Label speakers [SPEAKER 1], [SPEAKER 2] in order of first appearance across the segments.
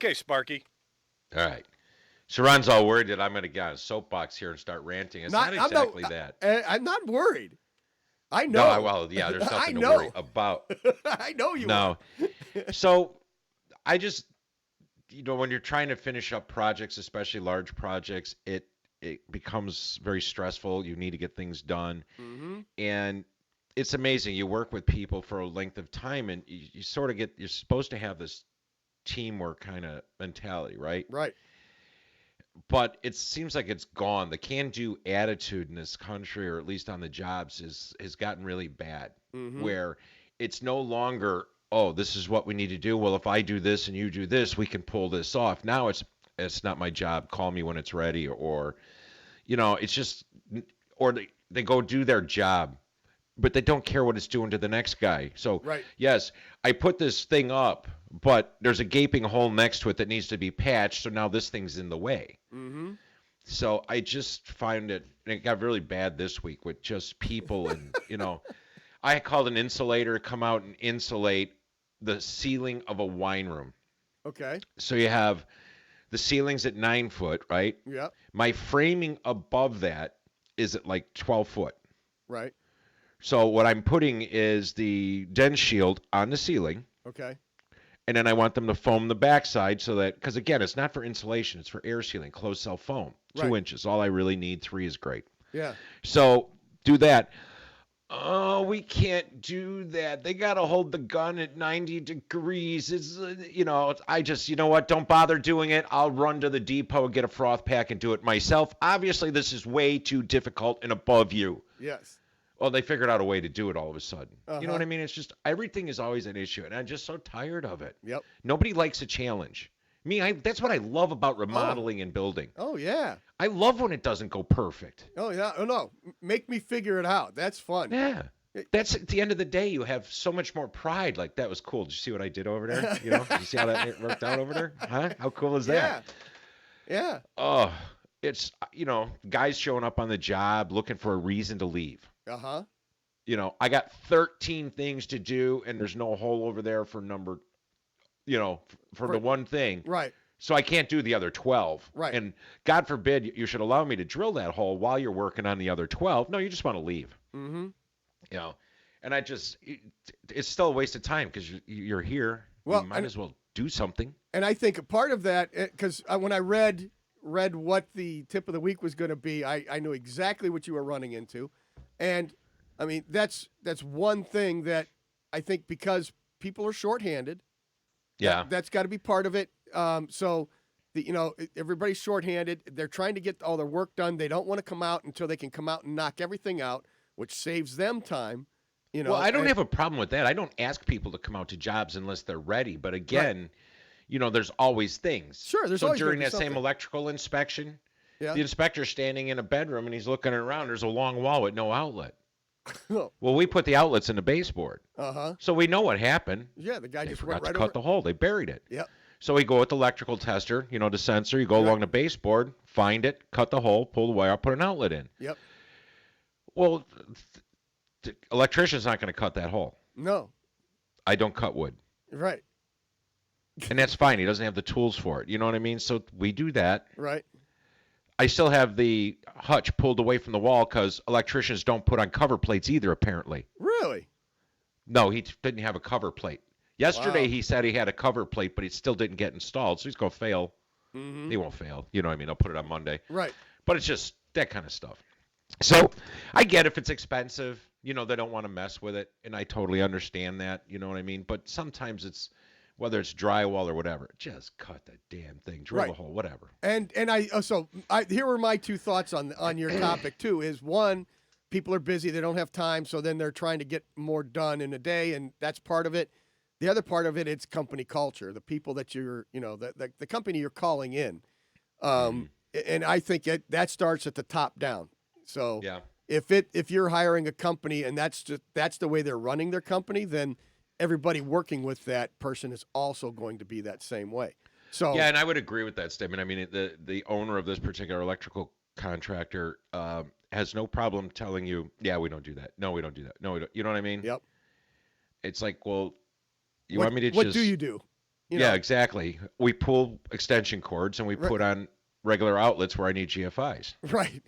[SPEAKER 1] Okay, Sparky.
[SPEAKER 2] All right. Sharon's all worried that I'm going to get on a soapbox here and start ranting. It's not
[SPEAKER 3] I'm not.
[SPEAKER 2] exactly that.
[SPEAKER 3] I'm not worried. I
[SPEAKER 2] No,
[SPEAKER 3] know.
[SPEAKER 2] well, yeah, there's
[SPEAKER 3] I
[SPEAKER 2] nothing to worry
[SPEAKER 3] know.
[SPEAKER 2] about.
[SPEAKER 3] I know you are.
[SPEAKER 2] No. So I just, when you're trying to finish up projects, especially large projects, it becomes very stressful. You need to get things done.
[SPEAKER 3] Mm-hmm.
[SPEAKER 2] And it's amazing. You work with people for a length of time and you sort of you're supposed to have this teamwork kind of mentality, right?
[SPEAKER 3] Right.
[SPEAKER 2] But it seems like it's gone. The can-do attitude in this country, or at least on the jobs, has gotten really bad.
[SPEAKER 3] Mm-hmm.
[SPEAKER 2] Where it's no longer, oh, this is what we need to do. Well, if I do this and you do this, we can pull this off. Now it's not my job. Call me when it's ready, or it's just, or they go do their job, but they don't care what it's doing to the next guy. So
[SPEAKER 3] Right.
[SPEAKER 2] yes, I put this thing up, but there's a gaping hole next to it that needs to be patched. So now this thing's in the way.
[SPEAKER 3] Mm-hmm.
[SPEAKER 2] So I just find and it got really bad this week with just people and, I called an insulator to come out and insulate the ceiling of a wine room.
[SPEAKER 3] Okay.
[SPEAKER 2] So you have the ceiling's at 9 foot, right?
[SPEAKER 3] Yep.
[SPEAKER 2] My framing above that is at like 12 foot.
[SPEAKER 3] Right.
[SPEAKER 2] So what I'm putting is the den shield on the ceiling,
[SPEAKER 3] Okay.
[SPEAKER 2] and then I want them to foam the backside so that, because again, it's not for insulation, it's for air sealing, closed cell foam, 2 inches. All I really need, 3 is great.
[SPEAKER 3] Yeah.
[SPEAKER 2] So do that. Oh, we can't do that. They got to hold the gun at 90 degrees. It's, I just, you know what? Don't bother doing it. I'll run to the depot and get a froth pack and do it myself. Obviously, this is way too difficult and above you.
[SPEAKER 3] Yes.
[SPEAKER 2] Well, they figured out a way to do it all of a sudden.
[SPEAKER 3] Uh-huh.
[SPEAKER 2] You know what I mean? It's just everything is always an issue, and I'm just so tired of it.
[SPEAKER 3] Yep.
[SPEAKER 2] Nobody likes a challenge. That's what I love about remodeling and building.
[SPEAKER 3] Oh yeah.
[SPEAKER 2] I love when it doesn't go perfect.
[SPEAKER 3] Oh yeah. Oh no. Make me figure it out. That's fun.
[SPEAKER 2] Yeah. That's at the end of the day, you have so much more pride. Like, that was cool. Did you see what I did over there? Did you see how that worked out over there? Huh? How cool is that?
[SPEAKER 3] Yeah.
[SPEAKER 2] Oh, it's, guys showing up on the job looking for a reason to leave.
[SPEAKER 3] Uh-huh.
[SPEAKER 2] I got 13 things to do, and there's no hole over there for number, for the one thing.
[SPEAKER 3] Right.
[SPEAKER 2] So I can't do the other 12.
[SPEAKER 3] Right.
[SPEAKER 2] And God forbid you should allow me to drill that hole while you're working on the other 12. No, you just want to leave.
[SPEAKER 3] Mm-hmm.
[SPEAKER 2] And it's still a waste of time because you're here.
[SPEAKER 3] Well,
[SPEAKER 2] you might as well do something.
[SPEAKER 3] And I think a part of that, because when I read what the tip of the week was going to be, I knew exactly what you were running into. And, I mean, that's one thing that I think, because people are shorthanded.
[SPEAKER 2] Yeah.
[SPEAKER 3] That's got to be part of it. So, everybody's shorthanded. They're trying to get all their work done. They don't want to come out until they can come out and knock everything out, which saves them time.
[SPEAKER 2] Well, I don't have a problem with that. I don't ask people to come out to jobs unless they're ready. But again, there's always things.
[SPEAKER 3] Sure, there's
[SPEAKER 2] so
[SPEAKER 3] always
[SPEAKER 2] during
[SPEAKER 3] gonna be
[SPEAKER 2] that same
[SPEAKER 3] something.
[SPEAKER 2] electrical inspection,
[SPEAKER 3] Yeah.
[SPEAKER 2] the inspector's standing in a bedroom and he's looking around. There's a long wall with no outlet.
[SPEAKER 3] Oh.
[SPEAKER 2] Well, we put the outlets in the baseboard.
[SPEAKER 3] Uh-huh.
[SPEAKER 2] So we know what happened.
[SPEAKER 3] Yeah, the guy
[SPEAKER 2] They
[SPEAKER 3] just
[SPEAKER 2] forgot
[SPEAKER 3] went
[SPEAKER 2] to
[SPEAKER 3] right
[SPEAKER 2] cut
[SPEAKER 3] over.
[SPEAKER 2] the hole. They buried it.
[SPEAKER 3] Yep.
[SPEAKER 2] So we go with the electrical tester, the sensor. You go along the baseboard, find it, cut the hole, pull the wire out, put an outlet in.
[SPEAKER 3] Yep.
[SPEAKER 2] Well, the electrician's not going to cut that hole.
[SPEAKER 3] No.
[SPEAKER 2] I don't cut wood.
[SPEAKER 3] Right.
[SPEAKER 2] And that's fine. He doesn't have the tools for it. You know what I mean? So we do that.
[SPEAKER 3] Right.
[SPEAKER 2] I still have the hutch pulled away from the wall because electricians don't put on cover plates either, apparently.
[SPEAKER 3] Really?
[SPEAKER 2] No, he didn't have a cover plate. Yesterday
[SPEAKER 3] Wow.
[SPEAKER 2] he said he had a cover plate, but it still didn't get installed, so he's going to fail.
[SPEAKER 3] Mm-hmm.
[SPEAKER 2] He won't fail. You know what I mean? I'll put it on Monday.
[SPEAKER 3] Right.
[SPEAKER 2] But it's just that kind of stuff. So I get if it's expensive, they don't want to mess with it, and I totally understand that, you know what I mean? But sometimes it's, whether it's drywall or whatever, just cut the damn thing, drill a hole, whatever.
[SPEAKER 3] And here were my two thoughts on your topic too. Is one, people are busy, they don't have time, so then they're trying to get more done in a day, and that's part of it. The other part of it, it's company culture, the people that you're, the company you're calling in. And I think that starts at the top down. So
[SPEAKER 2] yeah.
[SPEAKER 3] if you're hiring a company and that's the way they're running their company, then everybody working with that person is also going to be that same way. So
[SPEAKER 2] yeah, and I would agree with that statement. I mean, the owner of this particular electrical contractor has no problem telling you, yeah, we don't do that. No, we don't do that. No, we don't. You know what I mean?
[SPEAKER 3] Yep.
[SPEAKER 2] It's like, well,
[SPEAKER 3] What do you do? You
[SPEAKER 2] Yeah,
[SPEAKER 3] know,
[SPEAKER 2] exactly. We pull extension cords and we
[SPEAKER 3] Right.
[SPEAKER 2] put on regular outlets where I need GFIs.
[SPEAKER 3] right.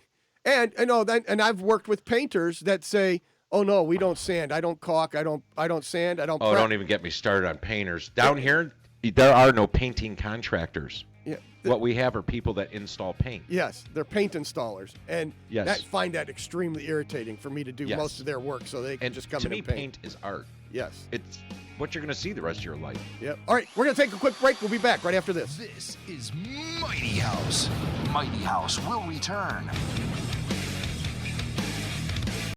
[SPEAKER 3] And and I've worked with painters that say, "Oh no, we don't sand. I don't caulk. I don't sand. I don't
[SPEAKER 2] Oh,
[SPEAKER 3] prep."
[SPEAKER 2] don't even get me started on painters. Down here, there are no painting contractors.
[SPEAKER 3] Yeah.
[SPEAKER 2] What we have are people that install paint.
[SPEAKER 3] Yes, they're paint installers, and
[SPEAKER 2] Yes.
[SPEAKER 3] find that extremely irritating for me to do
[SPEAKER 2] Yes.
[SPEAKER 3] most of their work, so they can
[SPEAKER 2] And
[SPEAKER 3] just come
[SPEAKER 2] to
[SPEAKER 3] in
[SPEAKER 2] me,
[SPEAKER 3] and paint.
[SPEAKER 2] paint is art.
[SPEAKER 3] Yes.
[SPEAKER 2] It's what you're going to see the rest of your life.
[SPEAKER 3] Yep. All right, we're gonna take a quick break. We'll be back right after this.
[SPEAKER 1] This is Mighty House. Mighty House will return.